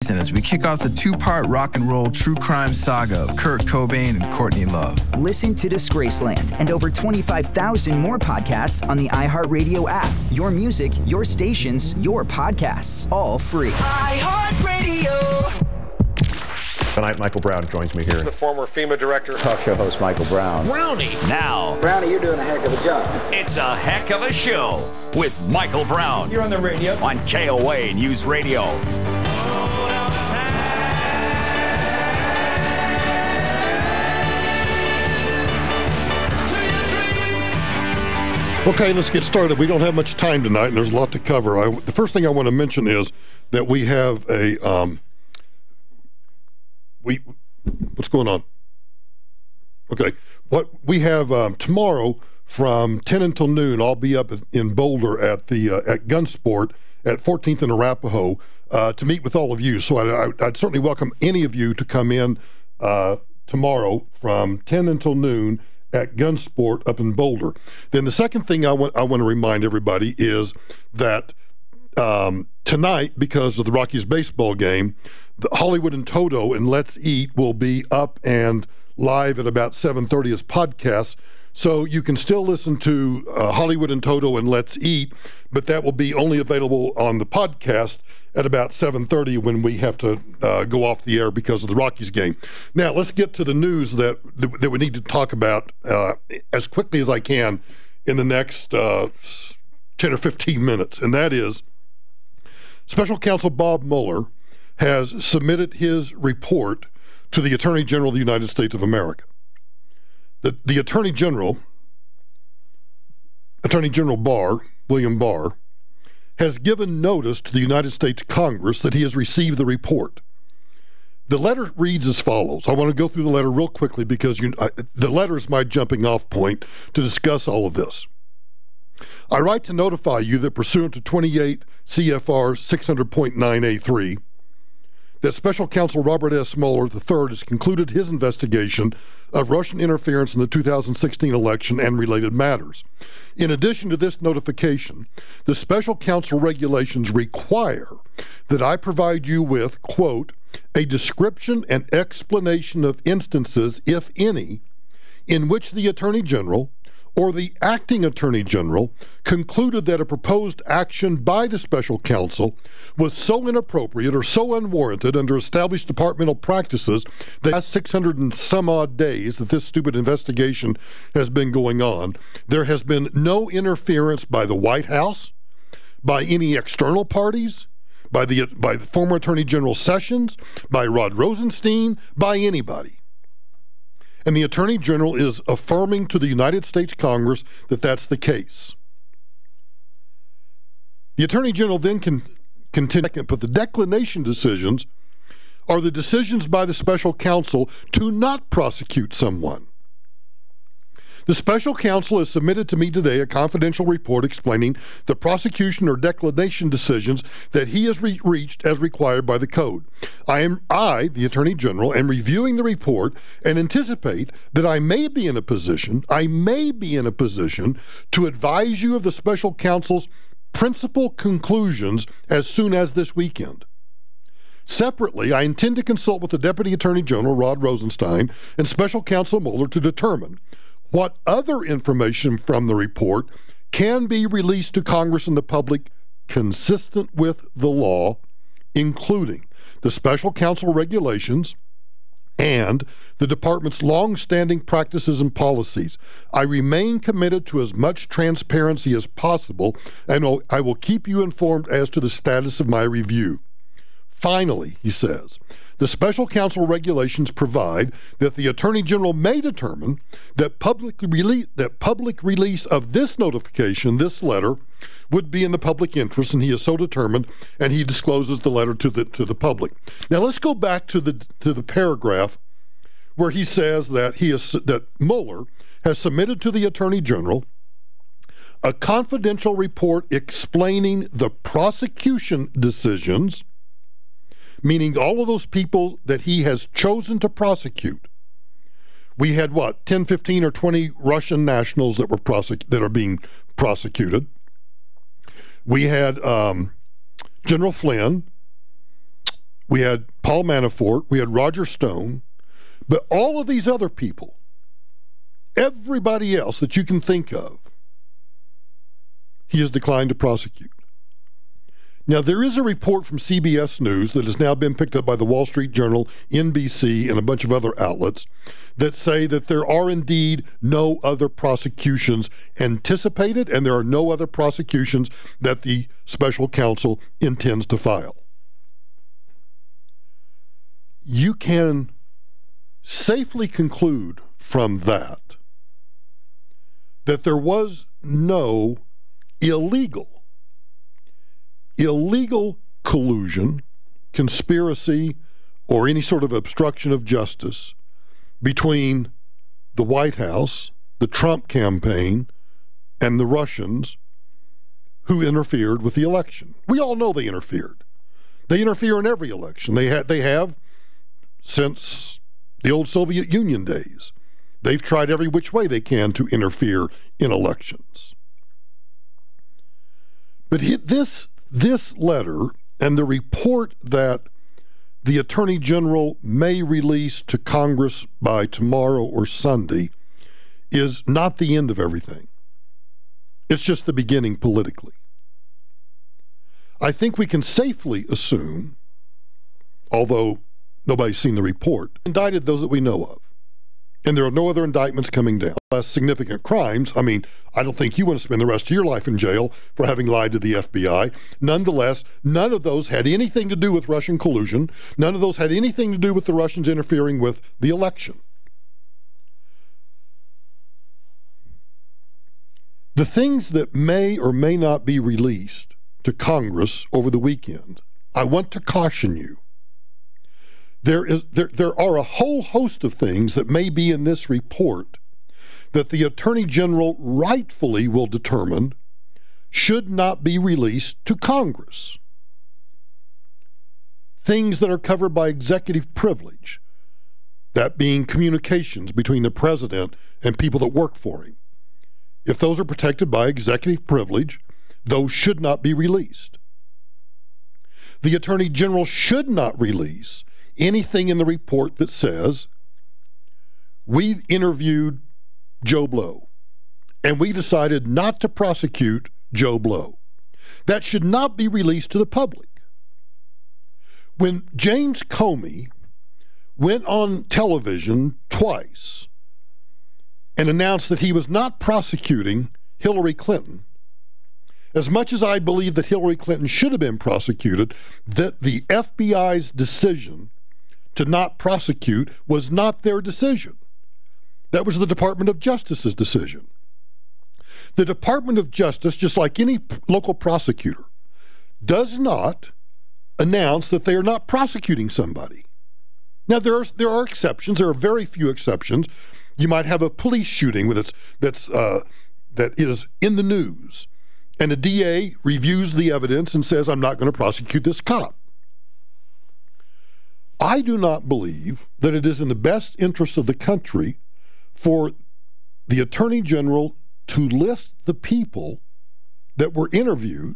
Listen as we kick off the two-part rock and roll true crime saga of Kurt Cobain and Courtney Love. Listen to Disgraceland and over 25,000 more podcasts on the iHeartRadio app. Your music, your stations, your podcasts, all free. iHeartRadio. Tonight, Michael Brown joins me here. He's the former FEMA director. Talk show host Michael Brown. Brownie. Now. Brownie, you're doing a heck of a job. It's a heck of a show with Michael Brown. You're on the radio. On KOA News Radio. Okay, let's get started. We don't have much time tonight, and there's a lot to cover. The first thing I want to mention is that we have a what's going on? Okay, what we have tomorrow from 10 until noon. I'll be up in Boulder at the at Gunsport at 14th and Arapahoe to meet with all of you. So I'd certainly welcome any of you to come in tomorrow from 10 until noon at Gunsport up in Boulder. Then the second thing I want to remind everybody is that tonight, because of the Rockies baseball game, the Hollywood and Toto and Let's Eat will be up and live at about 7:30 as podcasts. So you can still listen to Hollywood and Toto and Let's Eat, but that will be only available on the podcast at about 7:30 when we have to go off the air because of the Rockies game. Now, let's get to the news that we need to talk about as quickly as I can in the next 10 or 15 minutes, and that is Special Counsel Bob Mueller has submitted his report to the Attorney General of the United States of America. The Attorney General Barr, William Barr, has given notice to the United States Congress that he has received the report. The letter reads as follows. I want to go through the letter real quickly because the letter is my jumping off point to discuss all of this. I write to notify you that pursuant to 28 CFR 600.9A3, that Special Counsel Robert S. Mueller III has concluded his investigation of Russian interference in the 2016 election and related matters. In addition to this notification, the Special Counsel regulations require that I provide you with, quote, a description and explanation of instances, if any, in which the Attorney General or the acting Attorney General concluded that a proposed action by the Special Counsel was so inappropriate or so unwarranted under established departmental practices that the last 600 and some odd days that this stupid investigation has been going on, there has been no interference by the White House, by any external parties, by the former Attorney General Sessions, by Rod Rosenstein, by anybody. And the Attorney General is affirming to the United States Congress that that's the case. The Attorney General then can continue, but the declination decisions are the decisions by the Special Counsel to not prosecute someone. The Special Counsel has submitted to me today a confidential report explaining the prosecution or declination decisions that he has reached as required by the Code. I, the Attorney General, am reviewing the report and anticipate that I may be in a position to advise you of the Special Counsel's principal conclusions as soon as this weekend. Separately, I intend to consult with the Deputy Attorney General, Rod Rosenstein, and Special Counsel Mueller to determine what other information from the report can be released to Congress and the public consistent with the law, including the Special Counsel regulations and the Department's long-standing practices and policies. I remain committed to as much transparency as possible, and I will keep you informed as to the status of my review. Finally, he says, the Special Counsel regulations provide that the Attorney General may determine that public release of this notification, this letter, would be in the public interest, and he is so determined, and he discloses the letter to the public. Now let's go back to the paragraph where he says that Mueller has submitted to the Attorney General a confidential report explaining the prosecution decisions, meaning all of those people that he has chosen to prosecute. We had 10, 15, or 20 Russian nationals that are being prosecuted. We had General Flynn. we had Paul Manafort, we had Roger Stone, but all of these other people, everybody else that you can think of, he has declined to prosecute. Now, there is a report from CBS News that has now been picked up by the Wall Street Journal, NBC, and a bunch of other outlets that say that there are indeed no other prosecutions anticipated, and there are no other prosecutions that the special counsel intends to file. You can safely conclude from that there was no illegal collusion, conspiracy, or any sort of obstruction of justice between the White House, the Trump campaign, and the Russians who interfered with the election. We all know they interfered. They interfere in every election. They have since the old Soviet Union days. They've tried every which way they can to interfere in elections. But this letter and the report that the Attorney General may release to Congress by tomorrow or Sunday is not the end of everything. It's just the beginning politically. I think we can safely assume, although nobody's seen the report, indicted those that we know of. And there are no other indictments coming down. Less significant crimes. I mean, I don't think you want to spend the rest of your life in jail for having lied to the FBI. Nonetheless, none of those had anything to do with Russian collusion. None of those had anything to do with the Russians interfering with the election. The things that may or may not be released to Congress over the weekend, I want to caution you. There are a whole host of things that may be in this report that the Attorney General rightfully will determine should not be released to Congress. Things that are covered by executive privilege, that being communications between the president and people that work for him. If those are protected by executive privilege, those should not be released. The Attorney General should not release anything in the report that says, we interviewed Joe Blow and we decided not to prosecute Joe Blow. That should not be released to the public. When James Comey went on television twice and announced that he was not prosecuting Hillary Clinton, as much as I believe that Hillary Clinton should have been prosecuted, that the FBI's decision to not prosecute was not their decision. That was the Department of Justice's decision. The Department of Justice, just like any local prosecutor, does not announce that they are not prosecuting somebody. Now, there are exceptions. There are very few exceptions. You might have a police shooting that is in the news, and a DA reviews the evidence and says, I'm not going to prosecute this cop. I do not believe that it is in the best interest of the country for the Attorney General to list the people that were interviewed.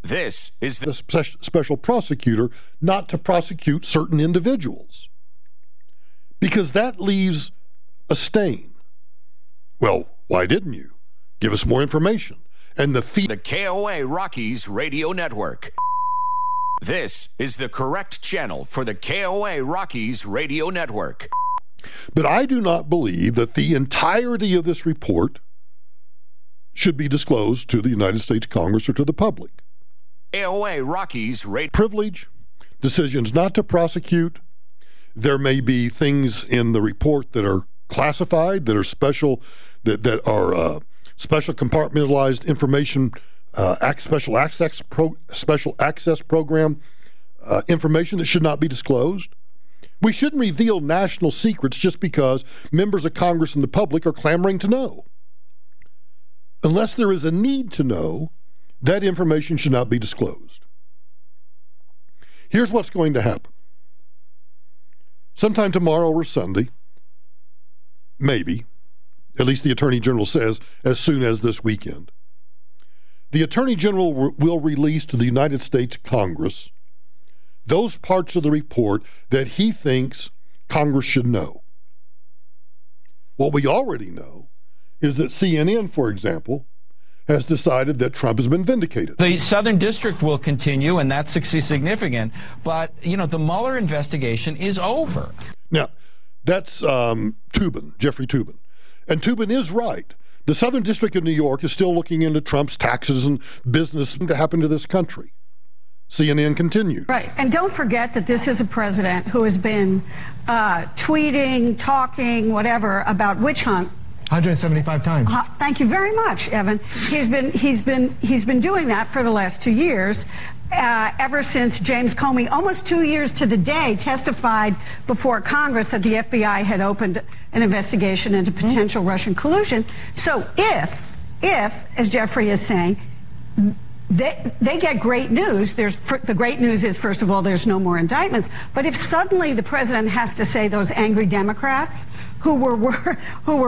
This is the special prosecutor not to prosecute certain individuals, because that leaves a stain. Well, why didn't you? Give us more information. And the KOA Rockies Radio Network. This is the correct channel for the KOA Rockies Radio Network. But I do not believe that the entirety of this report should be disclosed to the United States Congress or to the public. KOA Rockies Radio privilege, decisions not to prosecute. There may be things in the report that are classified, that are special, that are special compartmentalized information, special access program information that should not be disclosed. We shouldn't reveal national secrets just because members of Congress and the public are clamoring to know. Unless there is a need to know, that information should not be disclosed. Here's what's going to happen. Sometime tomorrow or Sunday, maybe, at least the Attorney General says, as soon as this weekend, the Attorney General will release to the United States Congress those parts of the report that he thinks Congress should know. What we already know is that CNN, for example, has decided that Trump has been vindicated. The Southern District will continue, and that's significant. But, the Mueller investigation is over. Now, that's Toobin, Jeffrey Toobin. And Toobin is right. The Southern District of New York is still looking into Trump's taxes and business to happen to this country. CNN continues. Right. And don't forget that this is a president who has been tweeting, talking, whatever, about witch hunt 175 times. Thank you very much, Evan. He's been doing that for the last 2 years, ever since James Comey, almost 2 years to the day, testified before Congress that the FBI had opened an investigation into potential Russian collusion. So if, as Jeffrey is saying, they get great news. The great news is, first of all, there's no more indictments. But if suddenly the president has to say those angry Democrats who were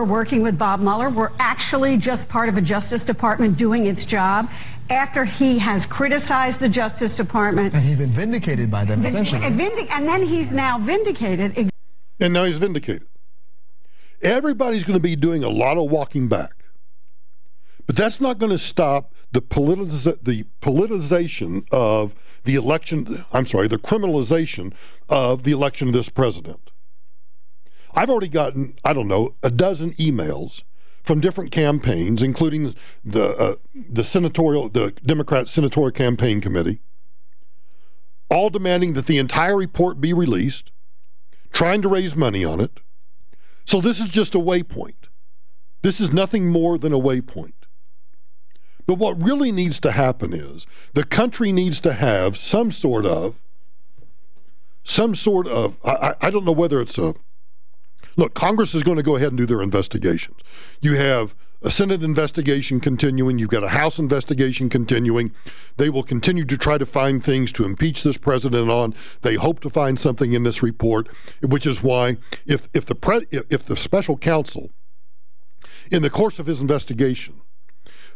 working with Bob Mueller were actually just part of a Justice Department doing its job, after he has criticized the Justice Department. And he's been vindicated by them, essentially. And then he's now vindicated. And now he's vindicated. Everybody's going to be doing a lot of walking back. But that's not going to stop the politicization of the election, the criminalization of the election of this president. I've already gotten, a dozen emails from different campaigns, including the Democrat Senatorial Campaign Committee, all demanding that the entire report be released, trying to raise money on it. So this is just a waypoint. This is nothing more than a waypoint. But what really needs to happen is the country needs to have some sort of, I don't know whether it's look, Congress is going to go ahead and do their investigations. You have a Senate investigation continuing. You've got a House investigation continuing. They will continue to try to find things to impeach this president on. They hope to find something in this report, which is why if the special counsel, in the course of his investigation,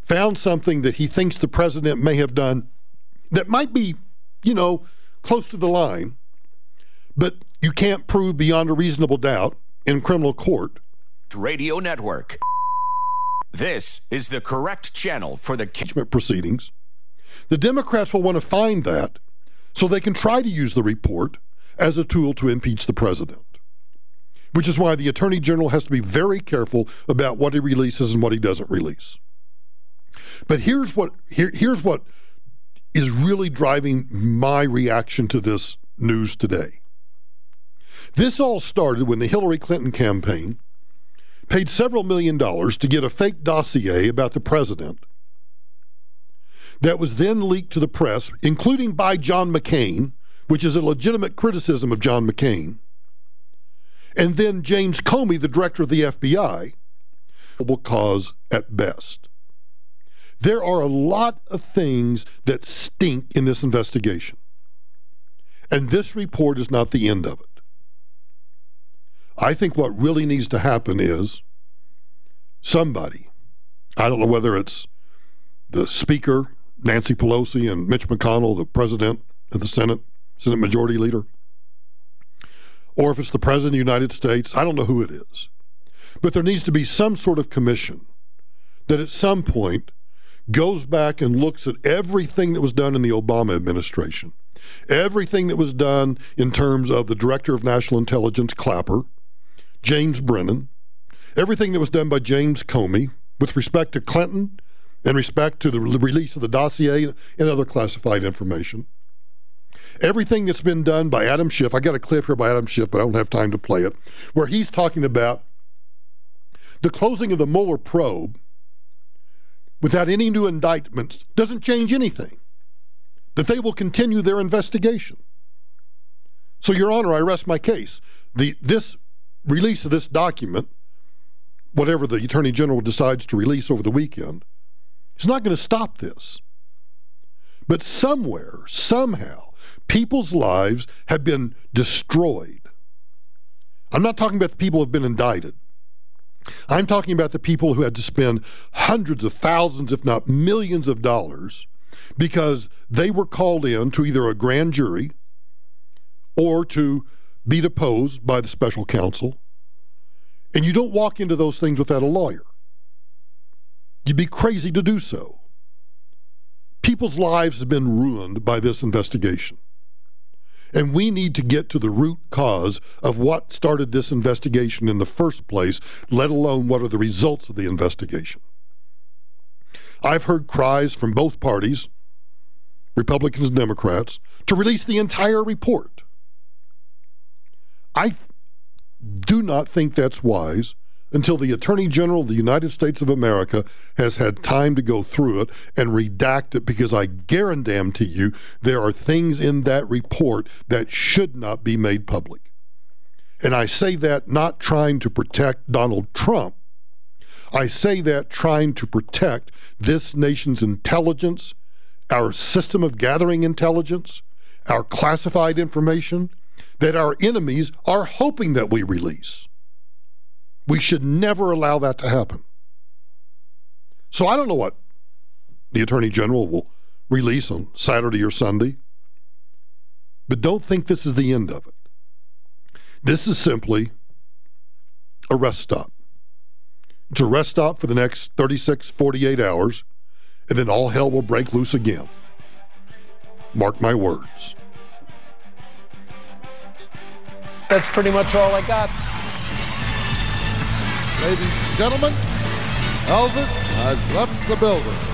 found something that he thinks the president may have done that might be, close to the line, but you can't prove beyond a reasonable doubt in criminal court. Radio Network. This is the correct channel for the impeachment proceedings. The Democrats will want to find that so they can try to use the report as a tool to impeach the president, which is why the Attorney General has to be very careful about what he releases and what he doesn't release. But here's what is really driving my reaction to this news today. This all started when the Hillary Clinton campaign paid several $1 million to get a fake dossier about the president that was then leaked to the press, including by John McCain, which is a legitimate criticism of John McCain, and then James Comey, the director of the FBI, will cause at best. There are a lot of things that stink in this investigation, and this report is not the end of it. I think what really needs to happen is somebody, I don't know whether it's the Speaker, Nancy Pelosi, and Mitch McConnell, the President of the Senate Majority Leader, or if it's the President of the United States, I don't know who it is. But there needs to be some sort of commission that at some point goes back and looks at everything that was done in the Obama administration, everything that was done in terms of the Director of National Intelligence, Clapper, James Brennan, everything that was done by James Comey with respect to Clinton and respect to the release of the dossier and other classified information, everything that's been done by Adam Schiff. I got a clip here by Adam Schiff, but I don't have time to play it, where he's talking about the closing of the Mueller probe without any new indictments doesn't change anything, that they will continue their investigation. So, Your Honor, I rest my case. This release of this document, whatever the Attorney General decides to release over the weekend, is not going to stop this. But somewhere, somehow, people's lives have been destroyed. I'm not talking about the people who have been indicted. I'm talking about the people who had to spend hundreds of thousands, if not millions of dollars, because they were called in to either a grand jury or to be deposed by the special counsel. And you don't walk into those things without a lawyer. You'd be crazy to do so. People's lives have been ruined by this investigation. And we need to get to the root cause of what started this investigation in the first place, let alone what are the results of the investigation. I've heard cries from both parties, Republicans and Democrats, to release the entire report. I do not think that's wise until the Attorney General of the United States of America has had time to go through it and redact it, because I guarantee you there are things in that report that should not be made public. And I say that not trying to protect Donald Trump. I say that trying to protect this nation's intelligence, our system of gathering intelligence, our classified information that our enemies are hoping that we release. We should never allow that to happen. So I don't know what the Attorney General will release on Saturday or Sunday, but don't think this is the end of it. This is simply a rest stop. It's a rest stop for the next 36, 48 hours, and then all hell will break loose again. Mark my words. That's pretty much all I got. Ladies and gentlemen, Elvis has left the building.